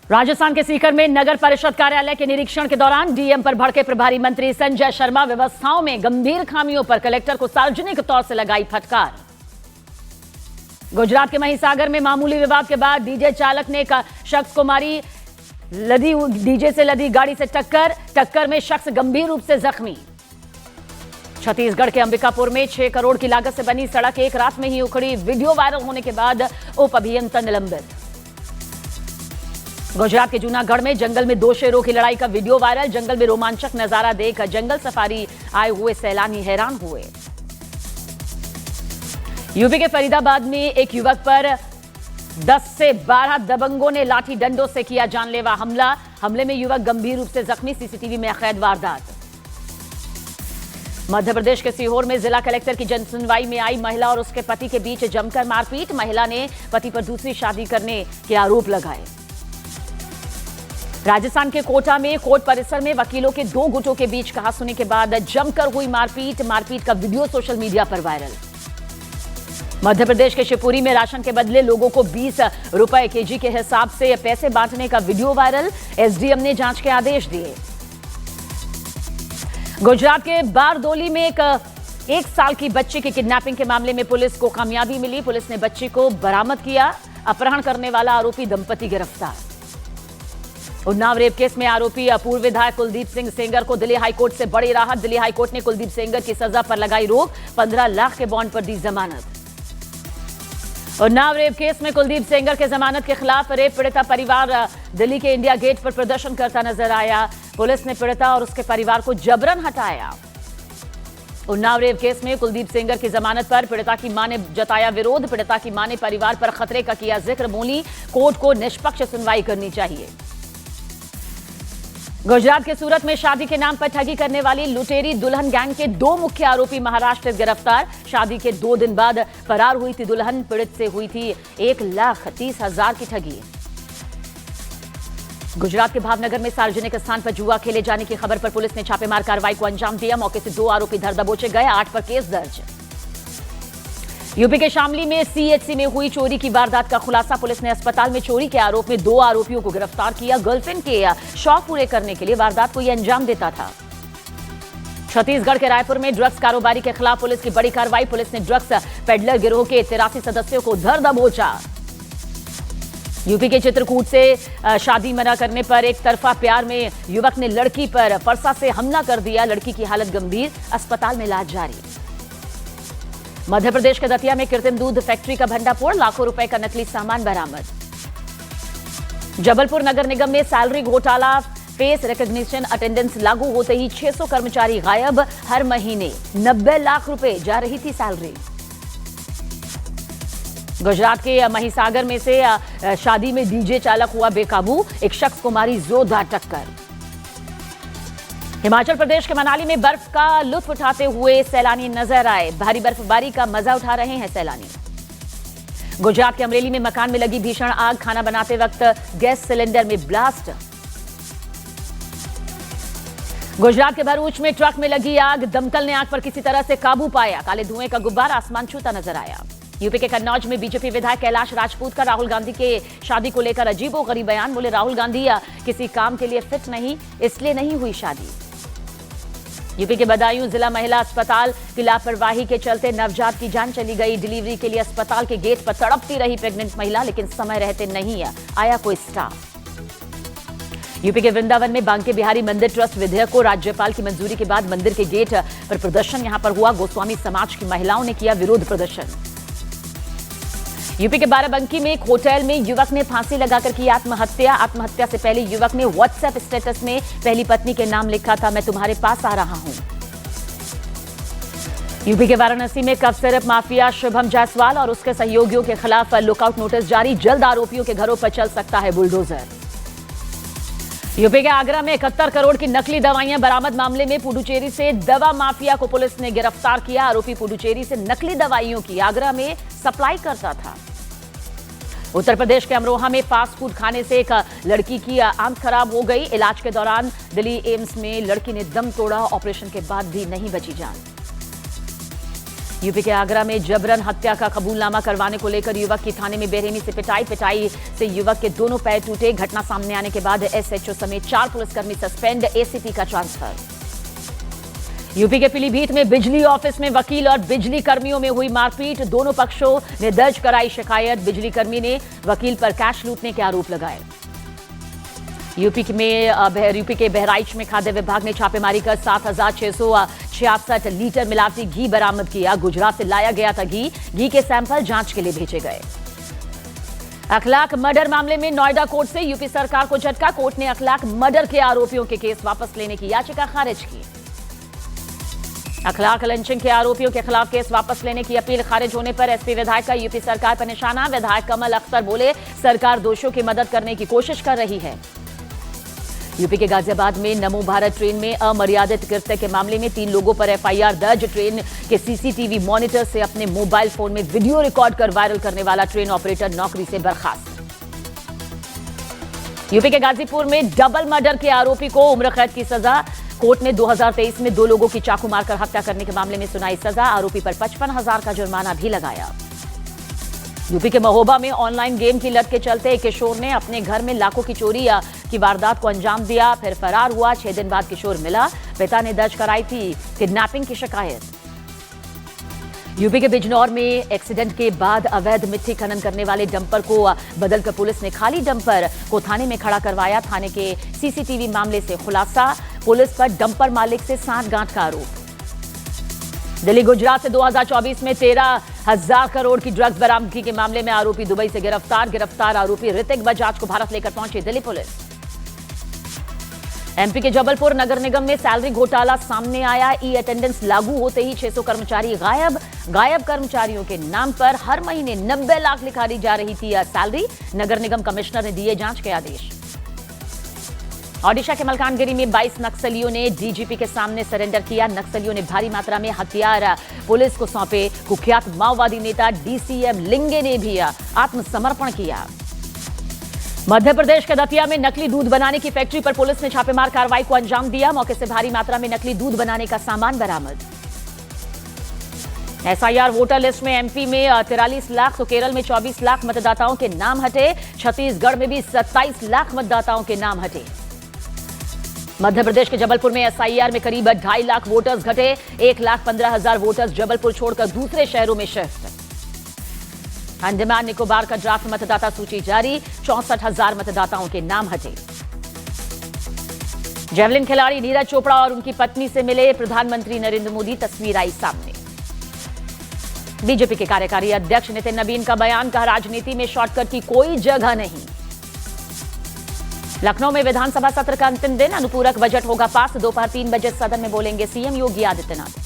राजस्थान के सीकर में नगर परिषद कार्यालय के निरीक्षण के दौरान डीएम पर भड़के प्रभारी मंत्री संजय शर्मा। व्यवस्थाओं में गंभीर खामियों पर कलेक्टर को सार्वजनिक तौर से लगाई फटकार। गुजरात के महिसागर में मामूली विवाद के बाद डीजे चालक ने एक शख्स को मारी। डीजे से लदी गाड़ी से टक्कर में शख्स गंभीर रूप से जख्मी। छत्तीसगढ़ के अंबिकापुर में 6 करोड़ की लागत से बनी सड़क एक रात में ही उखड़ी। वीडियो वायरल होने के बाद उप अभियंता निलंबित। गुजरात के जूनागढ़ में जंगल में 2 शेरों की लड़ाई का वीडियो वायरल। जंगल में रोमांचक नजारा देख जंगल सफारी आए हुए सैलानी हैरान हुए। यूपी के फरीदाबाद में एक युवक पर 10 से 12 दबंगों ने लाठी डंडों से किया जानलेवा हमला। हमले में युवक गंभीर रूप से जख्मी। सीसीटीवी में कैद वारदात। मध्य प्रदेश के सीहोर में जिला कलेक्टर की जनसुनवाई में आई महिला और उसके पति के बीच जमकर मारपीट। महिला ने पति पर दूसरी शादी करने के आरोप लगाए। राजस्थान के कोटा में कोर्ट परिसर में वकीलों के 2 गुटों के बीच कहासुनी के बाद जमकर हुई मारपीट का वीडियो सोशल मीडिया पर वायरल। मध्य प्रदेश के शिवपुरी में राशन के बदले लोगों को 20 रुपए केजी के हिसाब से पैसे बांटने का वीडियो वायरल। एसडीएम ने जांच के आदेश दिए। गुजरात के बारदोली में एक साल की बच्ची की किडनैपिंग के मामले में पुलिस को कामयाबी मिली। पुलिस ने बच्ची को बरामद किया। अपहरण करने वाला आरोपी दंपति गिरफ्तार। उन्नाव रेप केस में आरोपी पूर्व विधायक कुलदीप सिंह सेंगर को दिल्ली हाईकोर्ट से बड़ी राहत। दिल्ली हाईकोर्ट ने कुलदीप सेंगर की सजा पर लगाई रोक। 15 लाख के बॉन्ड पर दी जमानत। उन्नाव रेप केस में कुलदीप सेंगर के जमानत के खिलाफ रेप पीड़िता परिवार दिल्ली के इंडिया गेट पर प्रदर्शन करता नजर आया। पुलिस ने पीड़िता और उसके परिवार को जबरन हटाया। उन्नाव रेप केस में कुलदीप सेंगर की जमानत पर पीड़िता की मां ने जताया विरोध। पीड़िता की मां ने परिवार पर खतरे का किया जिक्र। बोली कोर्ट को निष्पक्ष सुनवाई करनी चाहिए। गुजरात के सूरत में शादी के नाम पर ठगी करने वाली लुटेरी दुल्हन गैंग के 2 मुख्य आरोपी महाराष्ट्र गिरफ्तार। शादी के 2 दिन बाद फरार हुई थी दुल्हन। पीड़ित से हुई थी 1,30,000 की ठगी। गुजरात के भावनगर में सार्वजनिक स्थान पर जुआ खेले जाने की खबर पर पुलिस ने छापेमार कार्रवाई को अंजाम दिया। मौके से 2 आरोपी धर दबोचे गए। 8 पर केस दर्ज। यूपी के शामली में सीएचसी में हुई चोरी की वारदात का खुलासा। पुलिस ने अस्पताल में चोरी के आरोप में 2 आरोपियों को गिरफ्तार किया। गर्लफ्रेंड के शौक पूरे करने के लिए वारदात को यह अंजाम देता था। छत्तीसगढ़ के रायपुर में ड्रग्स कारोबारी के खिलाफ पुलिस की बड़ी कार्रवाई। पुलिस ने ड्रग्स पेडलर गिरोह के 83 सदस्यों को धर दबोचा। यूपी के चित्रकूट से शादी मना करने पर एक तरफा प्यार में युवक ने लड़की पर फरसा से हमला कर दिया। लड़की की हालत गंभीर, अस्पताल में इलाज जारी। मध्य प्रदेश के दतिया में कृत्रिम दूध फैक्ट्री का भंडाफोड़। लाखों रुपए का नकली सामान बरामद। जबलपुर नगर निगम में सैलरी घोटाला। फेस रिकॉग्निशन अटेंडेंस लागू होते ही 600 कर्मचारी गायब। हर महीने 90 लाख रुपए जा रही थी सैलरी। गुजरात के महिसागर में से शादी में डीजे चालक हुआ बेकाबू। एक शख्स को मारी जोरदार टक्कर। हिमाचल प्रदेश के मनाली में बर्फ का लुत्फ उठाते हुए सैलानी नजर आए। भारी बर्फबारी का मजा उठा रहे हैं सैलानी। गुजरात के अमरेली में मकान में लगी भीषण आग। खाना बनाते वक्त गैस सिलेंडर में ब्लास्ट। गुजरात के भरूच में ट्रक में लगी आग। दमकल ने आग पर किसी तरह से काबू पाया। काले धुएं का गुब्बार आसमान छूता नजर आया। यूपी के कन्नौज में बीजेपी विधायक कैलाश राजपूत का राहुल गांधी के शादी को लेकर अजीबोगरीब बयान। बोले राहुल गांधी किसी काम के लिए फिट नहीं, इसलिए नहीं हुई शादी। यूपी के बदायूं जिला महिला अस्पताल की लापरवाही के चलते नवजात की जान चली गई। डिलीवरी के लिए अस्पताल के गेट पर तड़पती रही प्रेग्नेंट महिला, लेकिन समय रहते नहीं आया कोई स्टाफ। यूपी के वृंदावन में बांके बिहारी मंदिर ट्रस्ट विधेयक को राज्यपाल की मंजूरी के बाद मंदिर के गेट पर प्रदर्शन यहां पर हुआ। गोस्वामी समाज की महिलाओं ने किया विरोध प्रदर्शन। यूपी के बाराबंकी में एक होटल में युवक ने फांसी लगाकर की आत्महत्या। आत्महत्या से पहले युवक ने व्हाट्सएप स्टेटस में पहली पत्नी के नाम लिखा था, मैं तुम्हारे पास आ रहा हूं। यूपी के वाराणसी में cough syrup mafia Shubham Jaiswal और उसके सहयोगियों के खिलाफ लुकआउट नोटिस जारी। जल्द आरोपियों के घरों पर चल सकता है बुलडोजर। यूपी के आगरा में 71 करोड़ की नकली दवाइयां बरामद। मामले में पुडुचेरी से दवा माफिया को पुलिस ने गिरफ्तार किया। आरोपी पुडुचेरी से नकली दवाइयों की आगरा में सप्लाई करता था। उत्तर प्रदेश के अमरोहा में फास्ट फूड खाने से एक लड़की की आंत खराब हो गई। इलाज के दौरान दिल्ली एम्स में लड़की ने दम तोड़ा। ऑपरेशन के बाद भी नहीं बची जान। यूपी के आगरा में जबरन हत्या का कबूलनामा करवाने को लेकर युवक की थाने में बेरहमी से पिटाई से युवक के दोनों पैर टूटे। घटना सामने आने के बाद एसएचओ समेत 4 पुलिसकर्मी सस्पेंड, एसीपी का ट्रांसफर। यूपी के पीलीभीत में बिजली ऑफिस में वकील और बिजली कर्मियों में हुई मारपीट। दोनों पक्षों ने दर्ज कराई शिकायत। बिजली कर्मी ने वकील पर कैश लूटने के आरोप लगाए। यूपी के बहराइच में खाद्य विभाग ने छापेमारी कर 7,666 लीटर मिलावटी घी बरामद किया। गुजरात से लाया गया था घी के सैंपल जांच के लिए भेजे गए। अखलाक मर्डर मामले में नोएडा कोर्ट से यूपी सरकार को झटका। कोर्ट ने अखलाक मर्डर के आरोपियों के केस वापस लेने की याचिका खारिज की। अखलाक लंचिंग के आरोपियों के खिलाफ केस वापस लेने की अपील खारिज होने पर एसपी विधायक का यूपी सरकार पर निशाना। विधायक कमल अख्तर बोले, सरकार दोषियों की मदद करने की कोशिश कर रही है। यूपी के गाजियाबाद में नमो भारत ट्रेन में अमर्यादित कृत्य के मामले में 3 लोगों पर एफआईआर दर्ज। ट्रेन के सीसीटीवी मॉनिटर से अपने मोबाइल फोन में वीडियो रिकॉर्ड कर वायरल करने वाला ट्रेन ऑपरेटर नौकरी से बर्खास्त। यूपी के गाजीपुर में डबल मर्डर के आरोपी को उम्र कैद की सजा। कोर्ट ने 2023 में 2 लोगों की चाकू मारकर हत्या करने के मामले में सुनाई सजा। आरोपी पर 55,000 का जुर्माना भी लगाया। यूपी के महोबा में ऑनलाइन गेम की लत के चलते एक किशोर ने अपने घर में लाखों की चोरी की वारदात को अंजाम दिया, फिर फरार हुआ। 6 दिन बाद किशोर मिला। पिता ने दर्ज कराई थी किडनैपिंग की शिकायत। यूपी के बिजनौर में एक्सीडेंट के बाद अवैध मिट्टी खनन करने वाले डंपर को बदलकर पुलिस ने खाली डंपर को थाने में खड़ा करवाया। थाने के सीसीटीवी मामले से खुलासा। पुलिस पर डंपर मालिक से सांठगांठ का आरोप। दिल्ली गुजरात से 2024 में 13,000 करोड़ की ड्रग्स बरामदगी के मामले में आरोपी दुबई से गिरफ्तार आरोपी ऋतिक बजाज को भारत लेकर पहुंची दिल्ली पुलिस। एमपी के जबलपुर नगर निगम में सैलरी घोटाला सामने आया। ई अटेंडेंस लागू होते ही 600 कर्मचारी गायब कर्मचारियों के नाम पर हर महीने 90 लाख लिखाई जा रही थी सैलरी। नगर निगम कमिश्नर ने दिए जांच के आदेश। ओडिशा के मलकानगिरी में 22 नक्सलियों ने डीजीपी के सामने सरेंडर किया। नक्सलियों ने भारी मात्रा में हथियार पुलिस को सौंपे। कुख्यात माओवादी नेता डीसीएम लिंगे ने भी आत्मसमर्पण किया। मध्य प्रदेश के दतिया में नकली दूध बनाने की फैक्ट्री पर पुलिस ने छापेमार कार्रवाई को अंजाम दिया। मौके से भारी मात्रा में नकली दूध बनाने का सामान बरामद। एसआईआर वोटर लिस्ट में एमपी में 43 लाख तो केरल में 24 लाख मतदाताओं के नाम हटे। छत्तीसगढ़ में भी 27 लाख मतदाताओं के नाम हटे। मध्य प्रदेश के जबलपुर में एसआईआर में करीब 2.5 लाख वोटर्स घटे। 1,15,000 वोटर्स जबलपुर छोड़कर दूसरे शहरों में शिफ्ट। अंडमान निकोबार का ड्राफ्ट मतदाता सूची जारी। 64,000 मतदाताओं के नाम हटे। जेवलिन खिलाड़ी नीरज चोपड़ा और उनकी पत्नी से मिले प्रधानमंत्री नरेंद्र मोदी, तस्वीर आई सामने। बीजेपी के कार्यकारी अध्यक्ष नितिन नवीन का बयान, कहा राजनीति में शॉर्टकट की कोई जगह नहीं। लखनऊ में विधानसभा सत्र का अंतिम दिन, अनुपूरक बजट होगा पास। दोपहर 3 बजे सदन में बोलेंगे सीएम योगी आदित्यनाथ।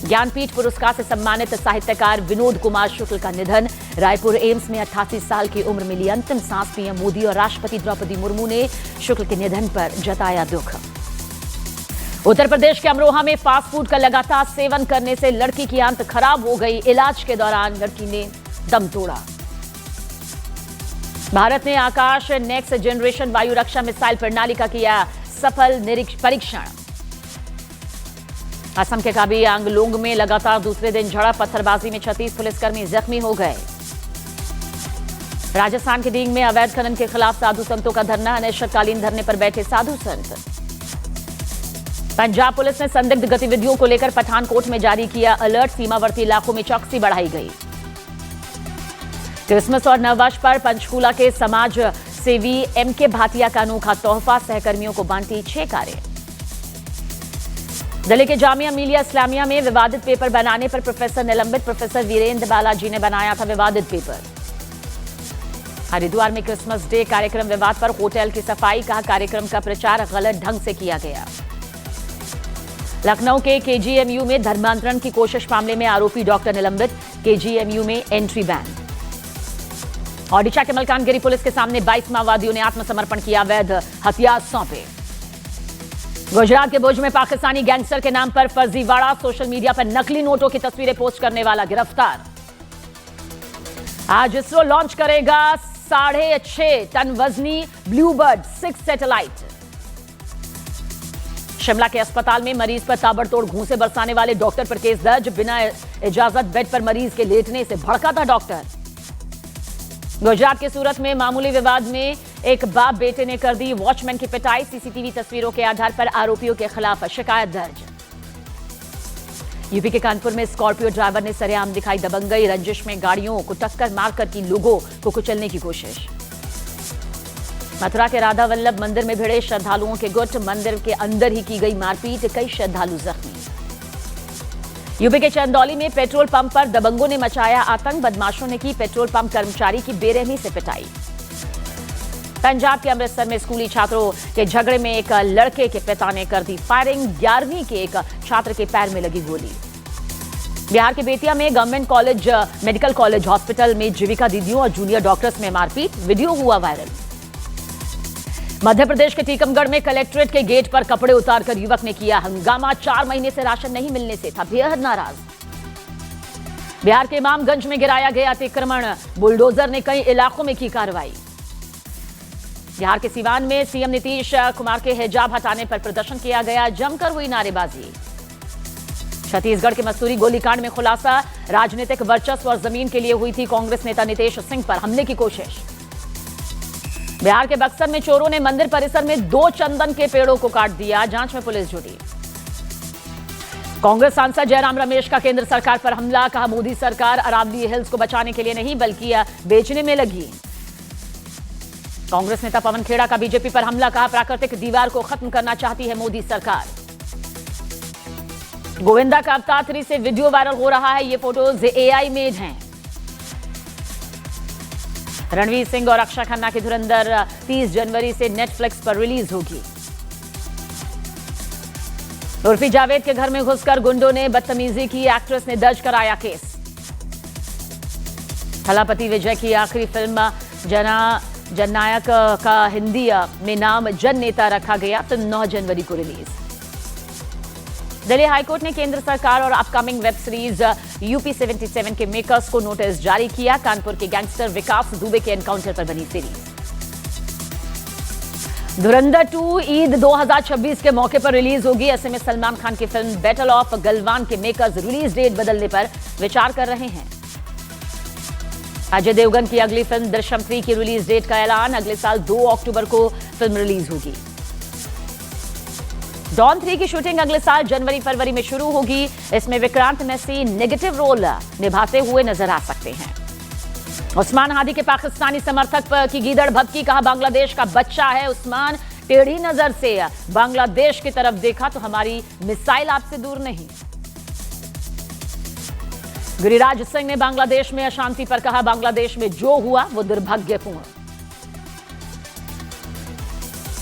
ज्ञानपीठ पुरस्कार से सम्मानित साहित्यकार विनोद कुमार शुक्ल का निधन। रायपुर एम्स में 88 साल की उम्र मिली अंतिम सांस। पीएम मोदी और राष्ट्रपति द्रौपदी मुर्मू ने शुक्ल के निधन पर जताया दुख। उत्तर प्रदेश के अमरोहा में फास्ट फूड का लगातार सेवन करने से लड़की की आंत खराब हो गई। इलाज के दौरान लड़की ने दम तोड़ा। भारत ने आकाश नेक्स्ट जनरेशन वायु रक्षा मिसाइल प्रणाली का किया सफल परीक्षण। असम के काबी आंगलोंग में लगातार दूसरे दिन झड़प। पत्थरबाजी में 36 पुलिसकर्मी जख्मी हो गए। राजस्थान के डींग में अवैध खनन के खिलाफ साधु संतों का धरना। अनिश्चितकालीन धरने पर बैठे साधु संत। पंजाब पुलिस ने संदिग्ध गतिविधियों को लेकर पठानकोट में जारी किया अलर्ट। सीमावर्ती इलाकों में चौकसी बढ़ाई गई। क्रिसमस और नववर्ष पर पंचकूला के समाज सेवी एमके भाटिया का अनोखा तोहफा। सहकर्मियों को बांटी 6 कारें। दिल्ली के जामिया मिलिया इस्लामिया में विवादित पेपर बनाने पर प्रोफेसर निलंबित। प्रोफेसर वीरेंद्र बालाजी ने बनाया था विवादित पेपर। हरिद्वार में क्रिसमस डे कार्यक्रम विवाद पर होटल की सफाई। कहा कार्यक्रम का प्रचार गलत ढंग से किया गया। लखनऊ के केजीएमयू में धर्मांतरण की कोशिश मामले में आरोपी डॉक्टर निलंबित। केजीएमयू में एंट्री बैन। ओडिशा के मलकानगिरी पुलिस के सामने 22 माओवादियों ने आत्मसमर्पण किया। अवैध हथियार सौंपे। गुजरात के भुज में पाकिस्तानी गैंगस्टर के नाम पर फर्जीवाड़ा। सोशल मीडिया पर नकली नोटों की तस्वीरें पोस्ट करने वाला गिरफ्तार। आज इसरो लॉन्च करेगा 6.5 टन वजनी ब्लूबर्ड 6 सैटेलाइट। शिमला के अस्पताल में मरीज पर ताबड़तोड़ घूंसे बरसाने वाले डॉक्टर पर केस दर्ज। बिना इजाजत बेड पर मरीज के लेटने से भड़का था डॉक्टर। गुजरात के सूरत में मामूली विवाद में एक बाप बेटे ने कर दी वॉचमैन की पिटाई। सीसीटीवी तस्वीरों के आधार पर आरोपियों के खिलाफ शिकायत दर्ज। यूपी के कानपुर में स्कॉर्पियो ड्राइवर ने सरेआम दिखाई दबंगई। रंजिश में गाड़ियों को टक्कर मारकर की लोगों को कुचलने की कोशिश। मथुरा के राधा वल्लभ मंदिर में भिड़े श्रद्धालुओं के गुट। मंदिर के अंदर ही की गई मारपीट, कई श्रद्धालु जख्मी। यूपी के चंदौली में पेट्रोल पंप पर दबंगों ने मचाया आतंक। बदमाशों ने की पेट्रोल पंप कर्मचारी की बेरहमी से पिटाई। पंजाब के अमृतसर में स्कूली छात्रों के झगड़े में एक लड़के के पिता ने कर दी फायरिंग। 11वीं के एक छात्र के पैर में लगी गोली। बिहार के बेतिया में government college medical college hospital में जीविका दीदियों और जूनियर डॉक्टर्स में मारपीट, वीडियो हुआ वायरल। मध्य प्रदेश के टीकमगढ़ में कलेक्ट्रेट के गेट पर कपड़े उतारकर युवक ने किया हंगामा। 4 महीने से राशन नहीं मिलने से था बेहद नाराज। बिहार के इमामगंज में गिराया गया अतिक्रमण, बुलडोजर ने कई इलाकों में की कार्रवाई। बिहार के सीवान में सीएम नीतीश कुमार के हिजाब हटाने पर प्रदर्शन किया गया, जमकर हुई नारेबाजी। छत्तीसगढ़ के मसूरी गोलीकांड में खुलासा, राजनीतिक वर्चस्व और जमीन के लिए हुई थी कांग्रेस नेता नितेश सिंह पर हमले की कोशिश। बिहार के बक्सर में चोरों ने मंदिर परिसर में 2 चंदन के पेड़ों को काट दिया, जांच में पुलिस जुटी। कांग्रेस सांसद जयराम रमेश का केंद्र सरकार पर हमला, कहा मोदी सरकार अरावली हिल्स को बचाने के लिए नहीं बल्कि बेचने में लगी। कांग्रेस नेता पवन खेड़ा का बीजेपी पर हमला, कहा प्राकृतिक दीवार को खत्म करना चाहती है मोदी सरकार। गोविंदा का अवतार से वीडियो वायरल हो रहा है, ये फोटोज एआई मेड हैं। रणवीर सिंह और अक्षय खन्ना की धुरंधर 30 जनवरी से नेटफ्लिक्स पर रिलीज होगी। उर्फी जावेद के घर में घुसकर गुंडों ने बदतमीजी की, एक्ट्रेस ने दर्ज कराया केस। थलापति विजय की आखिरी फिल्म जननायक का हिंदी में नाम जन नेता रखा गया, फिल्म 9 जनवरी को रिलीज। दिल्ली हाईकोर्ट ने केंद्र सरकार और अपकमिंग वेब सीरीज यूपी 77 के मेकर्स को नोटिस जारी किया। कानपुर के गैंगस्टर विकास दुबे के एनकाउंटर पर बनी सीरीज। धुरंधर 2 ईद 2026 के मौके पर रिलीज होगी। ऐसे में सलमान खान की फिल्म बैटल ऑफ गलवान के मेकर्स रिलीज डेट बदलने पर विचार कर रहे हैं। अजय देवगन की अगली फिल्म दृश्यम 3 की रिलीज डेट का ऐलान, अगले साल 2 अक्टूबर को फिल्म रिलीज होगी। डॉन 3 की शूटिंग अगले साल जनवरी-फरवरी में शुरू होगी। इसमें विक्रांत मैसी नेगेटिव रोल निभाते हुए नजर आ सकते हैं। उस्मान हादी के पाकिस्तानी समर्थक की गीदड़ भभकी, कहा बांग्लादेश का बच्चा है उस्मान, टेढ़ी नजर से बांग्लादेश की तरफ देखा तो हमारी मिसाइल आपसे दूर नहीं। गिरिराज सिंह ने बांग्लादेश में अशांति पर कहा बांग्लादेश में जो हुआ वो दुर्भाग्यपूर्ण।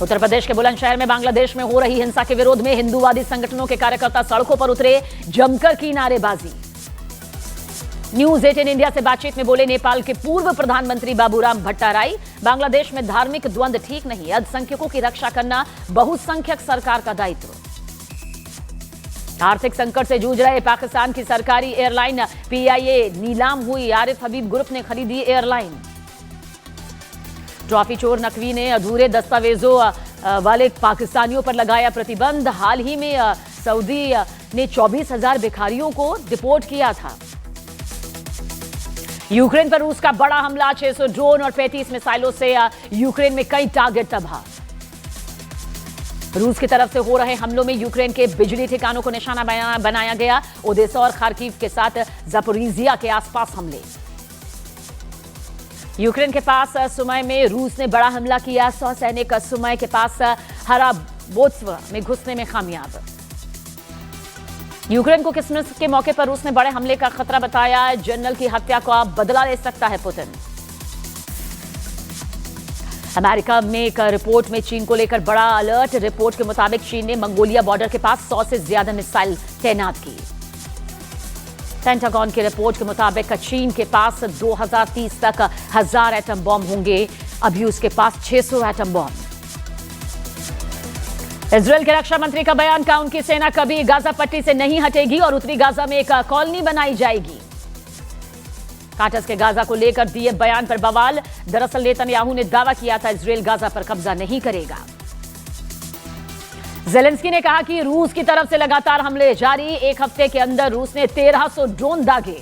उत्तर प्रदेश के बुलंदशहर में बांग्लादेश में हो रही हिंसा के विरोध में हिंदूवादी संगठनों के कार्यकर्ता सड़कों पर उतरे, जमकर की नारेबाजी। न्यूज 18 इंडिया से बातचीत में बोले नेपाल के पूर्व प्रधानमंत्री बाबूराम भट्टाराई, बांग्लादेश में धार्मिक द्वंद्व ठीक नहीं, अल्पसंख्यकों की रक्षा करना बहुसंख्यक सरकार का दायित्व। आर्थिक संकट से जूझ रहे पाकिस्तान की सरकारी एयरलाइन पीआईए नीलाम हुई, आरिफ हबीब ग्रुप ने खरीदी एयरलाइन। ट्रॉफी चोर नकवी ने अधूरे दस्तावेजों वाले पाकिस्तानियों पर लगाया प्रतिबंध। हाल ही में सऊदी ने 24,000 भिखारियों को डिपोर्ट किया था। यूक्रेन पर रूस का बड़ा हमला, 600 ड्रोन और 35 मिसाइलों से यूक्रेन में कई टारगेट तबाह। रूस की तरफ से हो रहे हमलों में यूक्रेन के बिजली ठिकानों को निशाना बनाया गया। ओदेसा और खार्किव के साथ ज़पोरिजिया के आसपास हमले। यूक्रेन के पास सुमय में रूस ने बड़ा हमला किया। 100 सैनिक सुमय के पास हराबोत्स्व में घुसने में कामयाब। यूक्रेन को क्रिसमस के मौके पर रूस ने बड़े हमले का खतरा बताया। जनरल की हत्या को अब बदला ले सकता है पुतिन। अमेरिका में एक रिपोर्ट में चीन को लेकर बड़ा अलर्ट। रिपोर्ट के मुताबिक चीन ने मंगोलिया बॉर्डर के पास 100 से ज्यादा मिसाइल तैनात की। पेंटागन की रिपोर्ट के मुताबिक चीन के पास 2030 तक 1000 एटम बॉम्ब होंगे। अभी उसके पास 600 एटम बॉम्ब। इजरायल के रक्षा मंत्री का बयान, का उनकी सेना कभी गाजा पट्टी से नहीं हटेगी और उत्तरी गाजा में एक कॉलोनी बनाई जाएगी। काटस के गाजा को लेकर दिए बयान पर बवाल। दरअसल नेतन्याहू ने दावा किया था इजरायल गाजा पर कब्जा नहीं करेगा। जेलेंस्की ने कहा कि रूस की तरफ से लगातार हमले जारी, एक हफ्ते के अंदर रूस ने 1300 ड्रोन दागे।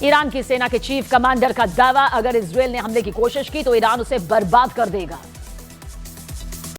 ईरान की सेना के चीफ कमांडर का दावा, अगर इजरायल ने हमले की कोशिश की तो ईरान उसे बर्बाद कर देगा।